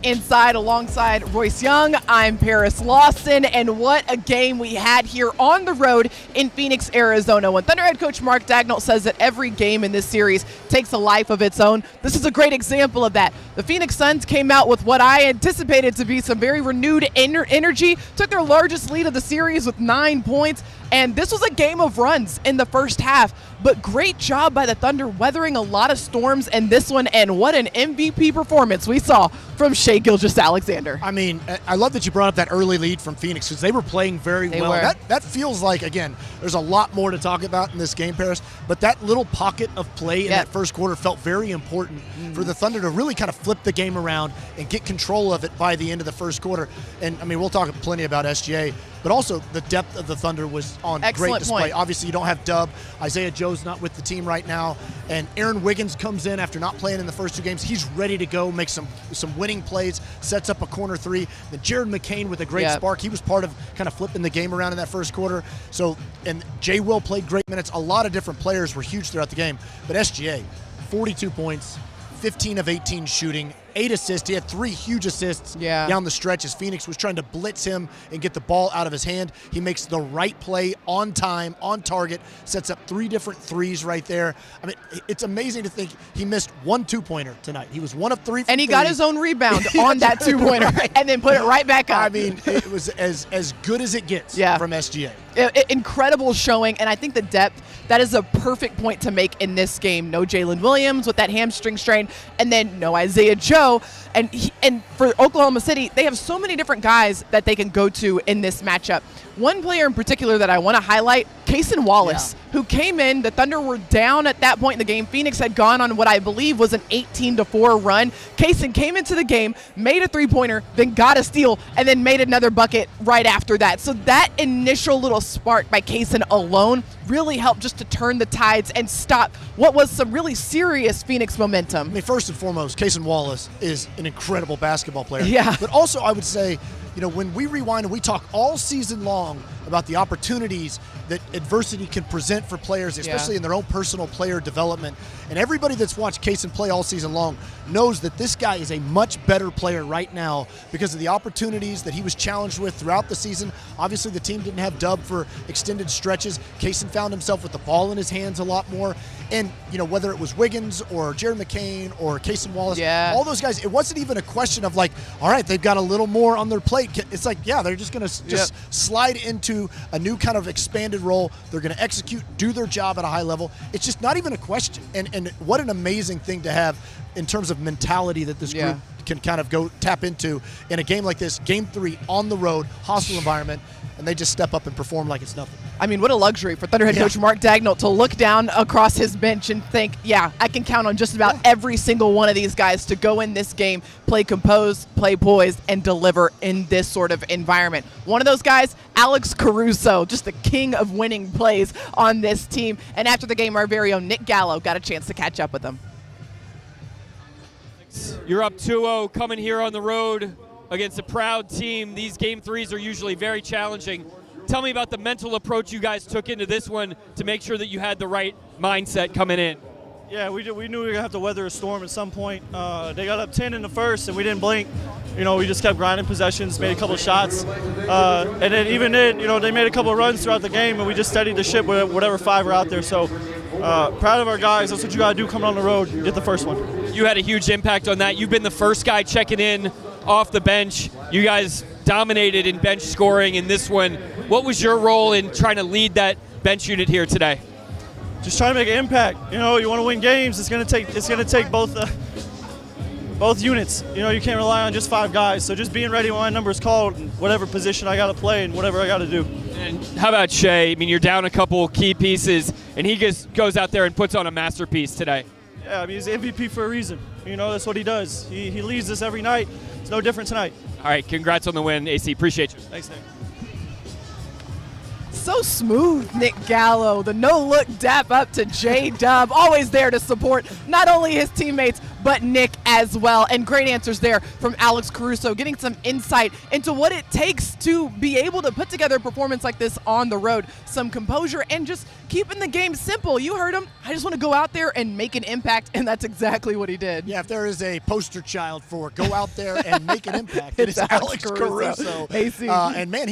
Inside alongside Royce Young, I'm Paris Lawson, and what a game we had here on the road in Phoenix, Arizona. When Thunder head coach Mark Daigneault says that every game in this series takes a life of its own, this is a great example of that. The Phoenix Suns came out with what I anticipated to be some very renewed energy, took their largest lead of the series with 9 points, and this was a game of runs in the first half, but great job by the Thunder weathering a lot of storms in this one, and what an MVP performance we saw from Shai Gilgeous-Alexander. I mean, I love that you brought up that early lead from Phoenix because they were playing very well. That feels like, again, there's a lot more to talk about in this game, Paris, but that little pocket of play in that first quarter felt very important for the Thunder to really kind of flip the game around and get control of it by the end of the first quarter. And, I mean, we'll talk plenty about SGA, but also the depth of the Thunder was on great display. Point. Obviously, you don't have Dub. Isaiah Joe's not with the team right now. And Aaron Wiggins comes in after not playing in the first two games. He's ready to go, make some winning plays, sets up a corner three. Then Jared McCain with a great spark. He was part of kind of flipping the game around in that first quarter. So, and Jay Will played great minutes. A lot of different players were huge throughout the game. But SGA, 42 points, 15 of 18 shooting, 8 assists. He had 3 huge assists down the stretch as Phoenix was trying to blitz him and get the ball out of his hand. He makes the right play on time, on target, sets up 3 different threes right there. I mean, it's amazing to think he missed 1 2-pointer tonight. He was 1 of 3 from and he three. got his own rebound on that 2-pointer and then put it right back up. I mean, it was as good as it gets from SGA. Incredible showing, and I think the depth, that is a perfect point to make in this game. No Jalen Williams with that hamstring strain, and then no Isaiah Joe. And for Oklahoma City, they have so many different guys that they can go to in this matchup. One player in particular that I want to highlight, Cason Wallace, who came in. The Thunder were down at that point in the game. Phoenix had gone on what I believe was an 18-4 run. Cason came into the game, made a 3-pointer, then got a steal, and then made another bucket right after that. So that initial little spark by Cason alone really helped just to turn the tides and stop what was some really serious Phoenix momentum. I mean, first and foremost, Cason Wallace is an incredible basketball player. Yeah. But also, I would say, you know, when we rewind and we talk all season long about the opportunities that adversity can present for players, especially in their own personal player development, and everybody that's watched Cason play all season long knows that this guy is a much better player right now because of the opportunities that he was challenged with throughout the season. Obviously, the team didn't have Dub for extended stretches. Cason found himself with the ball in his hands a lot more. And, you know, whether it was Wiggins or Jared McCain or Cason Wallace, all those guys, it wasn't even a question of like, all right, they've got a little more on their plate. It's like, they're just going to just slide into a new kind of expanded role. They're going to execute, do their job at a high level. It's just not even a question. And what an amazing thing to have in terms of mentality that this group can kind of go tap into in a game like this, game 3 on the road, hostile environment, and they just step up and perform like it's nothing. I mean, what a luxury for Thunder head coach Mark Daigneault to look down across his bench and think, I can count on just about every single one of these guys to go in this game, play composed, play poised, and deliver in this sort of environment. One of those guys, Alex Caruso, just the king of winning plays on this team. And after the game, our very own Nick Gallo got a chance to catch up with him. You're up 2-0 coming here on the road against a proud team. These game 3s are usually very challenging. Tell me about the mental approach you guys took into this one to make sure that you had the right mindset coming in. Yeah, we knew we were going to have to weather a storm at some point. They got up 10 in the first, and we didn't blink. You know, we just kept grinding possessions, made a couple of shots. And then even then, you know, they made a couple of runs throughout the game, and we just steadied the ship with whatever 5 were out there. So proud of our guys. That's what you got to do coming on the road, get the first one. You had a huge impact on that. You've been the first guy checking in off the bench. You guys dominated in bench scoring in this one. What was your role in trying to lead that bench unit here today? Just trying to make an impact. You know, you want to win games. It's going to take both units. You know, you can't rely on just 5 guys. So just being ready when my number is called, whatever position I got to play and whatever I got to do. And how about Shai? I mean, you're down a couple key pieces, and he just goes out there and puts on a masterpiece today. Yeah, I mean, he's MVP for a reason. You know, that's what he does. He leads us every night. It's no different tonight. All right, congrats on the win, AC. Appreciate you. Thanks, Nick. So smooth, Nick Gallo. The no-look dap up to J-Dub. Always there to support not only his teammates, but but Nick as well. And great answers there from Alex Caruso, getting some insight into what it takes to be able to put together a performance like this on the road. Some composure and just keeping the game simple. You heard him. I just want to go out there and make an impact, and that's exactly what he did. Yeah, if there is a poster child for go out there and make an impact, it is Alex Caruso. And man,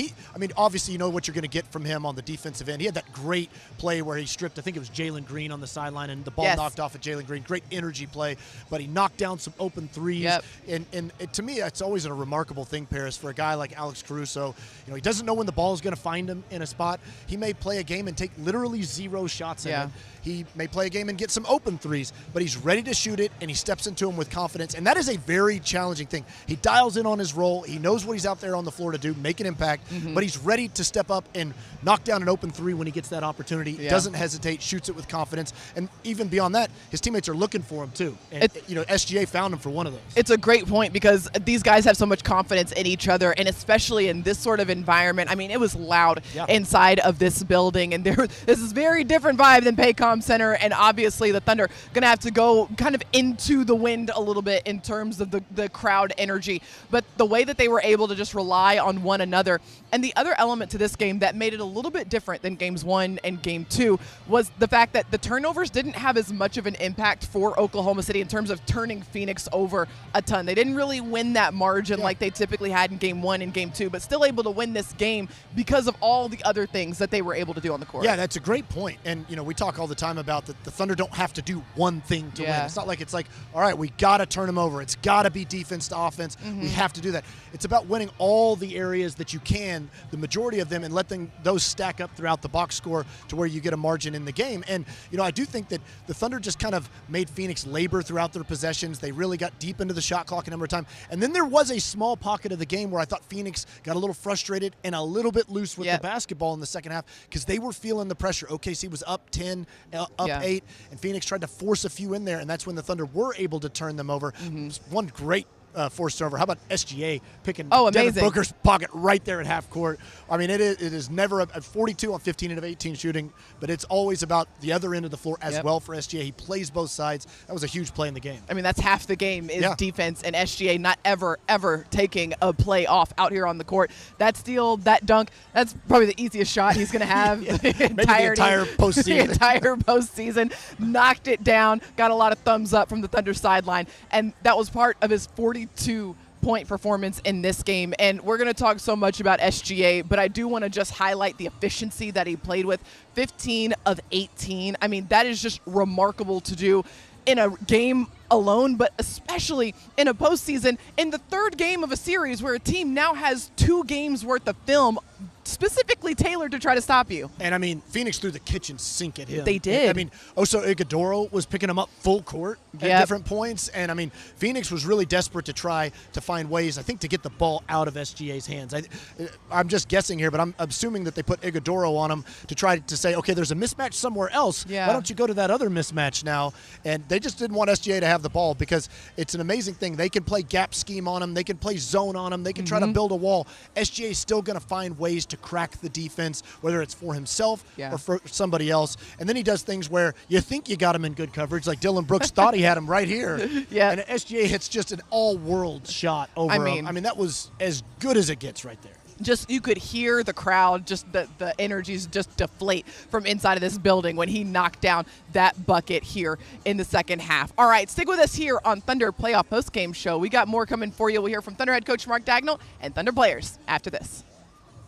obviously you know what you're going to get from him on the defensive end. He had that great play where he stripped, I think it was Jalen Green on the sideline, and the ball knocked off at Jalen Green. Great energy play, but he knocked down some open threes. Yep. And to me, it's always a remarkable thing, Paris, for a guy like Alex Caruso. You know, he doesn't know when the ball is going to find him in a spot. He may play a game and take literally 0 shots in it. He may play a game and get some open threes, but he's ready to shoot it, and he steps into them with confidence. And that is a very challenging thing. He dials in on his role. He knows what he's out there on the floor to do, make an impact, but he's ready to step up and knock down an open three when he gets that opportunity. He doesn't hesitate, shoots it with confidence. And even beyond that, his teammates are looking for him too. And, SGA found him for one of those. It's a great point because these guys have so much confidence in each other, and especially in this sort of environment. I mean, it was loud inside of this building, and this is very different vibe than Paycom Center, and obviously the Thunder going to have to go kind of into the wind a little bit in terms of the crowd energy. But the way that they were able to just rely on one another, and the other element to this game that made it a little bit different than games 1 and game 2 was the fact that the turnovers didn't have as much of an impact for Oklahoma City in terms of turning Phoenix over a ton. They didn't really win that margin like they typically had in game 1 and game 2, but still able to win this game because of all the other things that they were able to do on the court. Yeah, that's a great point. And, we talk all the time about that the Thunder don't have to do one thing to win. It's not like all right, we got to turn them over. It's got to be defense to offense. We have to do that. It's about winning all the areas that you can, the majority of them, and letting those stack up throughout the box score to where you get a margin in the game. And, I do think that the Thunder just kind of made Phoenix labor throughout their possessions. They really got deep into the shot clock a number of times. And then there was a small pocket of the game where I thought Phoenix got a little frustrated and a little bit loose with the basketball in the second half because they were feeling the pressure. OKC was up 10, up 8, and Phoenix tried to force a few in there, and that's when the Thunder were able to turn them over. One great forced turnover. How about SGA picking Devin Booker's pocket right there at half court? I mean, it is never a 42 on 15 out of 18 shooting, but it's always about the other end of the floor as well for SGA. He plays both sides. That was a huge play in the game. I mean, that's half the game is defense, and SGA not ever taking a play off out here on the court. That steal, that dunk, that's probably the easiest shot he's going to have the entire postseason. The entire postseason. Knocked it down, got a lot of thumbs up from the Thunder sideline, and that was part of his 42-point performance in this game. And we're going to talk so much about SGA, but I do want to just highlight the efficiency that he played with. 15 of 18. I mean, that is just remarkable to do in a game alone, but especially in a postseason, in the third game of a series where a team now has 2 games worth of film specifically tailored to try to stop you. And, I mean, Phoenix threw the kitchen sink at him. They did. I mean, Oso Ighodaro was picking him up full court at different points. And, I mean, Phoenix was really desperate to try to find ways, I think, to get the ball out of SGA's hands. I'm just guessing here, but I'm assuming that they put Ighodaro on him to try to say, okay, there's a mismatch somewhere else. Why don't you go to that other mismatch now? And they just didn't want SGA to have the ball because it's an amazing thing. They can play gap scheme on him. They can play zone on him. They can try to build a wall. SGA is still going to find ways to crack the defense, whether it's for himself or for somebody else. And then he does things where you think you got him in good coverage, like Dylan Brooks thought he had him right here. And SGA hits just an all-world shot over him. I mean, that was as good as it gets right there. Just, you could hear the crowd, just the energies just deflate from inside of this building when he knocked down that bucket here in the second half. All right, stick with us here on Thunder Playoff Postgame Show. We got more coming for you. We'll hear from Thunder head coach Mark Dagnall and Thunder players after this.